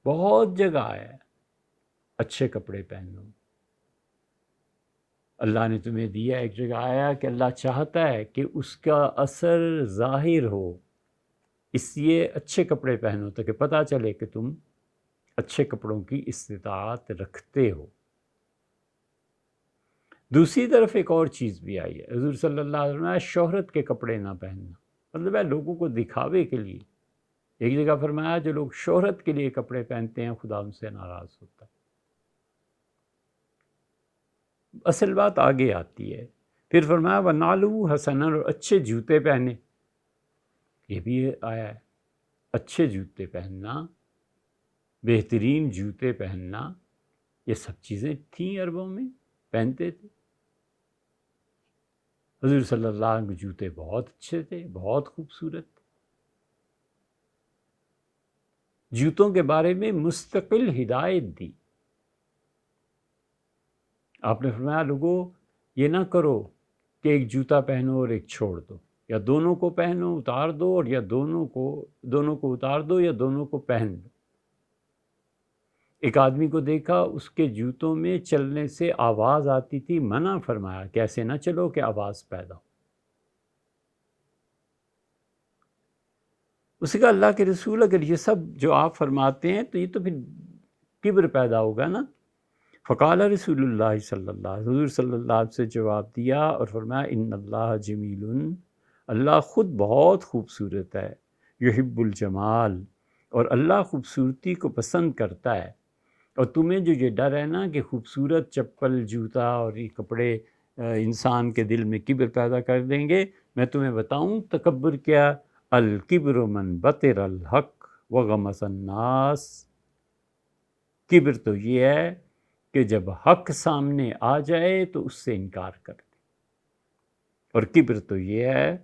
بہت جگہ آیا ہے اچھے کپڑے پہنو، اللہ نے تمہیں دیا۔ ایک جگہ آیا کہ اللہ چاہتا ہے کہ اس کا اثر ظاہر ہو، اس لیے اچھے کپڑے پہنو تاکہ پتہ چلے کہ تم اچھے کپڑوں کی استطاعت رکھتے ہو۔ دوسری طرف ایک اور چیز بھی آئی ہے، حضور صلی اللہ علیہ وسلم شہرت کے کپڑے نہ پہننا، مطلب ہے لوگوں کو دکھاوے کے لیے۔ ایک جگہ فرمایا جو لوگ شہرت کے لیے کپڑے پہنتے ہیں خدا ان سے ناراض ہوتا ہے۔ اصل بات آگے آتی ہے، پھر فرمایا وَنَعْلُهُ حَسَنًا، اور اچھے جوتے پہنے، یہ بھی آیا ہے، اچھے جوتے پہننا، بہترین جوتے پہننا، یہ سب چیزیں تھیں عربوں میں، پہنتے تھے۔ حضور صلی اللہ علیہ وسلم کے جوتے بہت اچھے تھے، بہت خوبصورت تھے۔ جوتوں کے بارے میں مستقل ہدایت دی۔ آپ نے فرمایا لوگوں یہ نہ کرو کہ ایک جوتا پہنو اور ایک چھوڑ دو، یا دونوں کو پہنو اتار دو، اور یا دونوں کو اتار دو یا دونوں کو پہن لو۔ ایک آدمی کو دیکھا اس کے جوتوں میں چلنے سے آواز آتی تھی، منع فرمایا کہ ایسے نہ چلو کہ آواز پیدا ہو۔ اسی کا اللہ کے رسول اگر یہ سب جو آپ فرماتے ہیں تو یہ تو پھر کبر پیدا ہوگا نا۔ فقال رسول اللہ صلی اللہ علیہ وسلم، حضور صلی اللہ علیہ وسلم سے جواب دیا اور فرمایا ان اللہ جمیل، اللہ خود بہت خوبصورت ہے، یحب الجمال، اور اللہ خوبصورتی کو پسند کرتا ہے۔ اور تمہیں جو یہ ڈر ہے نا کہ خوبصورت چپل جوتا اور یہ کپڑے انسان کے دل میں کبر پیدا کر دیں گے، میں تمہیں بتاؤں تکبر کیا، الکبر من بطر الحق وغمس الناس، کبر تو یہ ہے کہ جب حق سامنے آ جائے تو اس سے انکار کر دے، اور کبر تو یہ ہے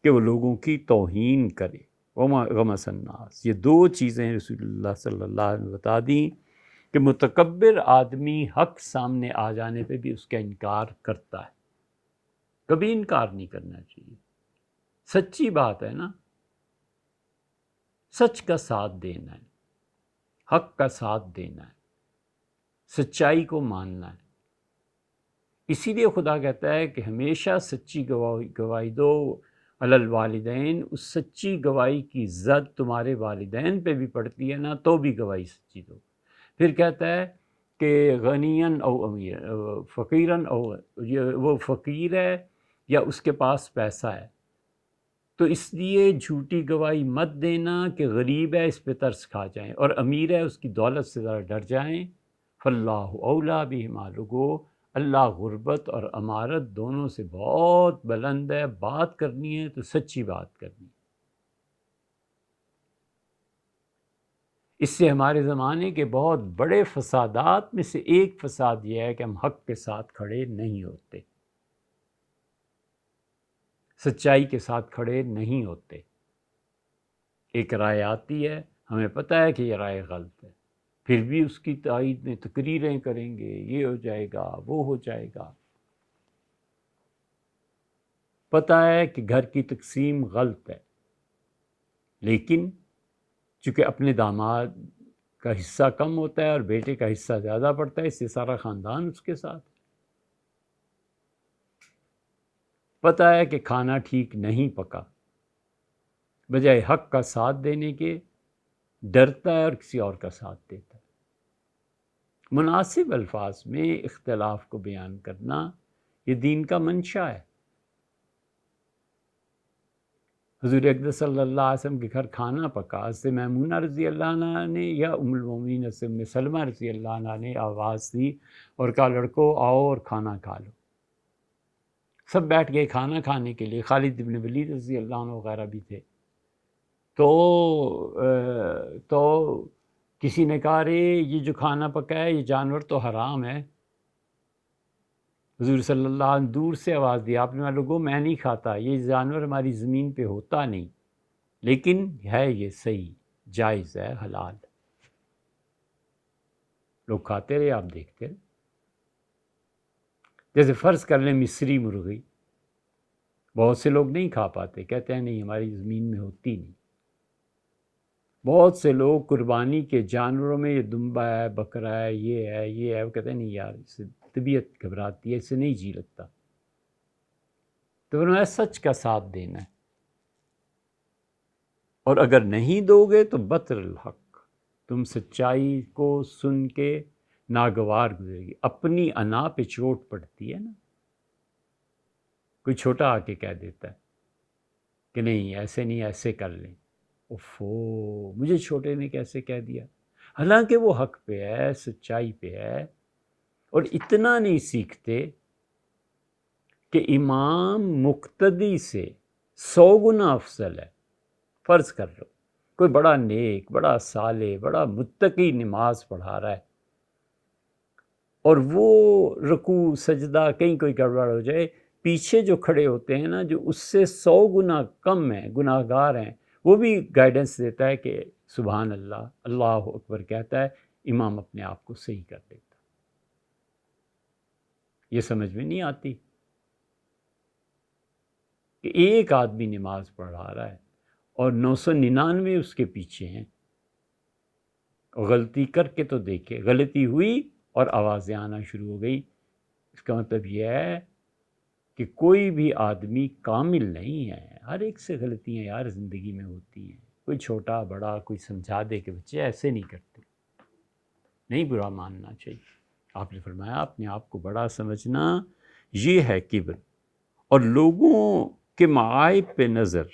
کہ وہ لوگوں کی توہین کرے۔ وغمس الناس، یہ دو چیزیں رسول اللہ صلی اللہ علیہ وسلم نے بتا دیں کہ متکبر آدمی حق سامنے آ جانے پہ بھی اس کا انکار کرتا ہے۔ کبھی انکار نہیں کرنا چاہیے، سچی بات ہے نا، سچ کا ساتھ دینا ہے، حق کا ساتھ دینا ہے، سچائی کو ماننا ہے۔ اسی لیے خدا کہتا ہے کہ ہمیشہ سچی گواہی دو علی الوالدین، اس سچی گواہی کی زد تمہارے والدین پہ بھی پڑتی ہے نا تو بھی گواہی سچی دو۔ پھر کہتا ہے کہ غنیاً او امیر، فقیراً او، وہ فقیر ہے یا اس کے پاس پیسہ ہے، تو اس لیے جھوٹی گواہی مت دینا کہ غریب ہے اس پہ ترس کھا جائیں، اور امیر ہے اس کی دولت سے ذرا ڈر جائیں۔ فاللہ اولیٰ بہما، لوگو اللہ غربت اور امارت دونوں سے بہت بلند ہے۔ بات کرنی ہے تو سچی بات کرنی ہے۔ اس سے ہمارے زمانے کے بہت بڑے فسادات میں سے ایک فساد یہ ہے کہ ہم حق کے ساتھ کھڑے نہیں ہوتے، سچائی کے ساتھ کھڑے نہیں ہوتے۔ ایک رائے آتی ہے، ہمیں پتہ ہے کہ یہ رائے غلط ہے، پھر بھی اس کی تائید میں تقریریں کریں گے، یہ ہو جائے گا، وہ ہو جائے گا۔ پتہ ہے کہ گھر کی تقسیم غلط ہے، لیکن چونکہ اپنے داماد کا حصہ کم ہوتا ہے اور بیٹے کا حصہ زیادہ پڑتا ہے، اس سے سارا خاندان اس کے ساتھ۔ پتہ ہے کہ کھانا ٹھیک نہیں پکا، بجائے حق کا ساتھ دینے کے ڈرتا ہے اور کسی اور کا ساتھ دیتا ہے۔ مناسب الفاظ میں اختلاف کو بیان کرنا یہ دین کا منشا ہے۔ حضور اقدس صلی اللہ علیہ وسلم کے گھر کھانا پکا، حضرت میمونہ رضی اللہ عنہ نے یا ام المومنین حضرت ام سلمہ رضی اللہ عنہ نے آواز دی اور کہا لڑکو آؤ اور کھانا کھا لو۔ سب بیٹھ گئے کھانا کھانے کے لیے، خالد بن ولید رضی اللہ عنہ وغیرہ بھی تھے۔ تو کسی نے کہا رے یہ جو کھانا پکا ہے یہ جانور تو حرام ہے۔ حضور صلی اللہ علیہ وسلم دور سے آواز دی، آپ نے لوگوں میں نہیں کھاتا، یہ جانور ہماری زمین پہ ہوتا نہیں، لیکن ہے یہ صحیح، جائز ہے، حلال۔ لوگ کھاتے رہے، آپ دیکھتے رہے۔ جیسے فرض کر لیں مصری مرغی، بہت سے لوگ نہیں کھا پاتے، کہتے ہیں نہیں ہماری زمین میں ہوتی نہیں۔ بہت سے لوگ قربانی کے جانوروں میں یہ دمبا ہے، بکرا ہے، یہ ہے، وہ کہتے ہیں نہیں یار اس سے طبیعت گھبراتی ہے، اس سے نہیں جی لگتا۔ تو فرمایا سچ کا ساتھ دینا ہے، اور اگر نہیں دو گے تو بطر الحق، تم سچائی کو سن کے ناگوار گزرے گی۔ اپنی انا پہ چوٹ پڑتی ہے نا، کوئی چھوٹا آ کے کہہ دیتا ہے کہ نہیں ایسے نہیں، ایسے کر لیں، اوفو مجھے چھوٹے نے کیسے کہہ دیا، حالانکہ وہ حق پہ ہے، سچائی پہ ہے، اور اتنا نہیں سیکھتے کہ امام مقتدی سے 100 گنا افضل ہے۔ فرض کر لو کوئی بڑا نیک، بڑا صالح، بڑا متقی نماز پڑھا رہا ہے، اور وہ رکوع سجدہ کہیں کوئی گڑبڑ ہو جائے، پیچھے جو کھڑے ہوتے ہیں نا، جو اس سے 100 گنا کم ہیں، گناہ گار ہیں، وہ بھی گائیڈنس دیتا ہے کہ سبحان اللہ، اللہ اکبر کہتا ہے، امام اپنے آپ کو صحیح کر دیتا۔ یہ سمجھ میں نہیں آتی کہ ایک آدمی نماز پڑھا رہا ہے اور 999 اس کے پیچھے ہیں، غلطی کر کے تو دیکھے، غلطی ہوئی اور آوازیں آنا شروع ہو گئی، اس کا مطلب یہ ہے کہ کوئی بھی آدمی کامل نہیں ہے، ہر ایک سے غلطیاں یار زندگی میں ہوتی ہیں، کوئی چھوٹا بڑا کوئی سمجھا دے کہ بچے ایسے نہیں کرتے، نہیں برا ماننا چاہیے۔ آپ نے فرمایا اپنے آپ کو بڑا سمجھنا یہ ہے کبر، اور لوگوں کے معائب پہ نظر،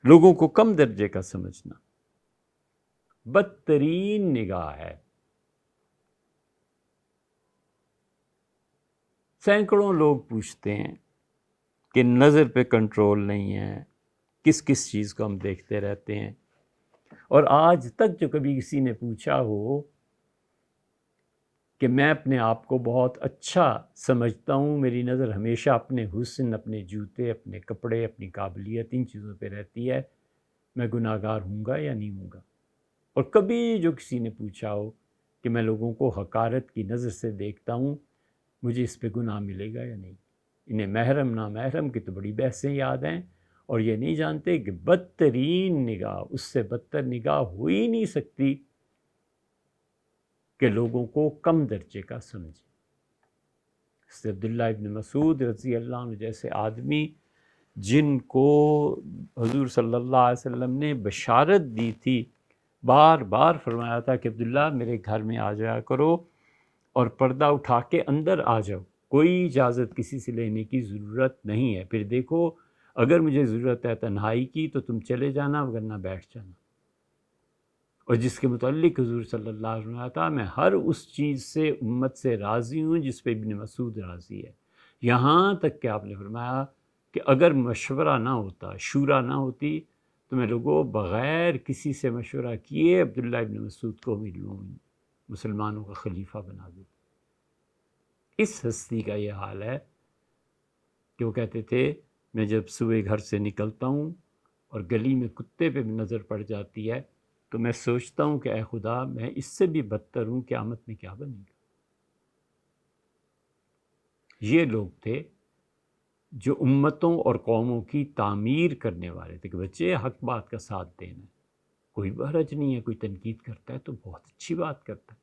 لوگوں کو کم درجے کا سمجھنا بدترین نگاہ ہے۔ سینکڑوں لوگ پوچھتے ہیں کہ نظر پہ کنٹرول نہیں ہے، کس کس چیز کو ہم دیکھتے رہتے ہیں، اور آج تک جو کبھی کسی نے پوچھا ہو کہ میں اپنے آپ کو بہت اچھا سمجھتا ہوں، میری نظر ہمیشہ اپنے حسن، اپنے جوتے، اپنے کپڑے، اپنی قابلیت، ان چیزوں پہ رہتی ہے، میں گناہ گار ہوں گا یا نہیں ہوں گا؟ اور کبھی جو کسی نے پوچھا ہو کہ میں لوگوں کو حقارت کی نظر سے دیکھتا ہوں، مجھے اس پہ گناہ ملے گا یا نہیں؟ انہیں محرم نامحرم کی تو بڑی بحثیں یاد ہیں، اور یہ نہیں جانتے کہ بدترین نگاہ، اس سے بدتر نگاہ ہو ہی نہیں سکتی کہ لوگوں کو کم درجے کا سمجھے۔ اس عبداللہ ابن مسعود رضی اللہ عنہ جیسے آدمی جن کو حضور صلی اللہ علیہ وسلم نے بشارت دی تھی، بار بار فرمایا تھا کہ عبداللہ میرے گھر میں آ جایا کرو اور پردہ اٹھا کے اندر آ جاؤ، کوئی اجازت کسی سے لینے کی ضرورت نہیں ہے، پھر دیکھو اگر مجھے ضرورت ہے تنہائی کی تو تم چلے جانا ورنہ بیٹھ جانا۔ اور جس کے متعلق حضور صلی اللہ علیہ وسلم تھا، میں ہر اس چیز سے امت سے راضی ہوں جس پہ ابن مسعود راضی ہے، یہاں تک کہ آپ نے فرمایا کہ اگر مشورہ نہ ہوتا، شورا نہ ہوتی، تو میں لوگوں بغیر کسی سے مشورہ کیے عبداللہ ابن مسعود کو مسلمانوں کا خلیفہ بنا دیتا۔ اس ہستی کا یہ حال ہے کہ وہ کہتے تھے میں جب صبح گھر سے نکلتا ہوں اور گلی میں کتے پہ نظر پڑ جاتی ہے تو میں سوچتا ہوں کہ اے خدا میں اس سے بھی بدتر ہوں، قیامت میں کیا بنے گا۔ یہ لوگ تھے جو امتوں اور قوموں کی تعمیر کرنے والے تھے کہ بچے حق بات کا ساتھ دینا ہے، کوئی حرج نہیں ہے، کوئی تنقید کرتا ہے تو بہت اچھی بات کرتا ہے،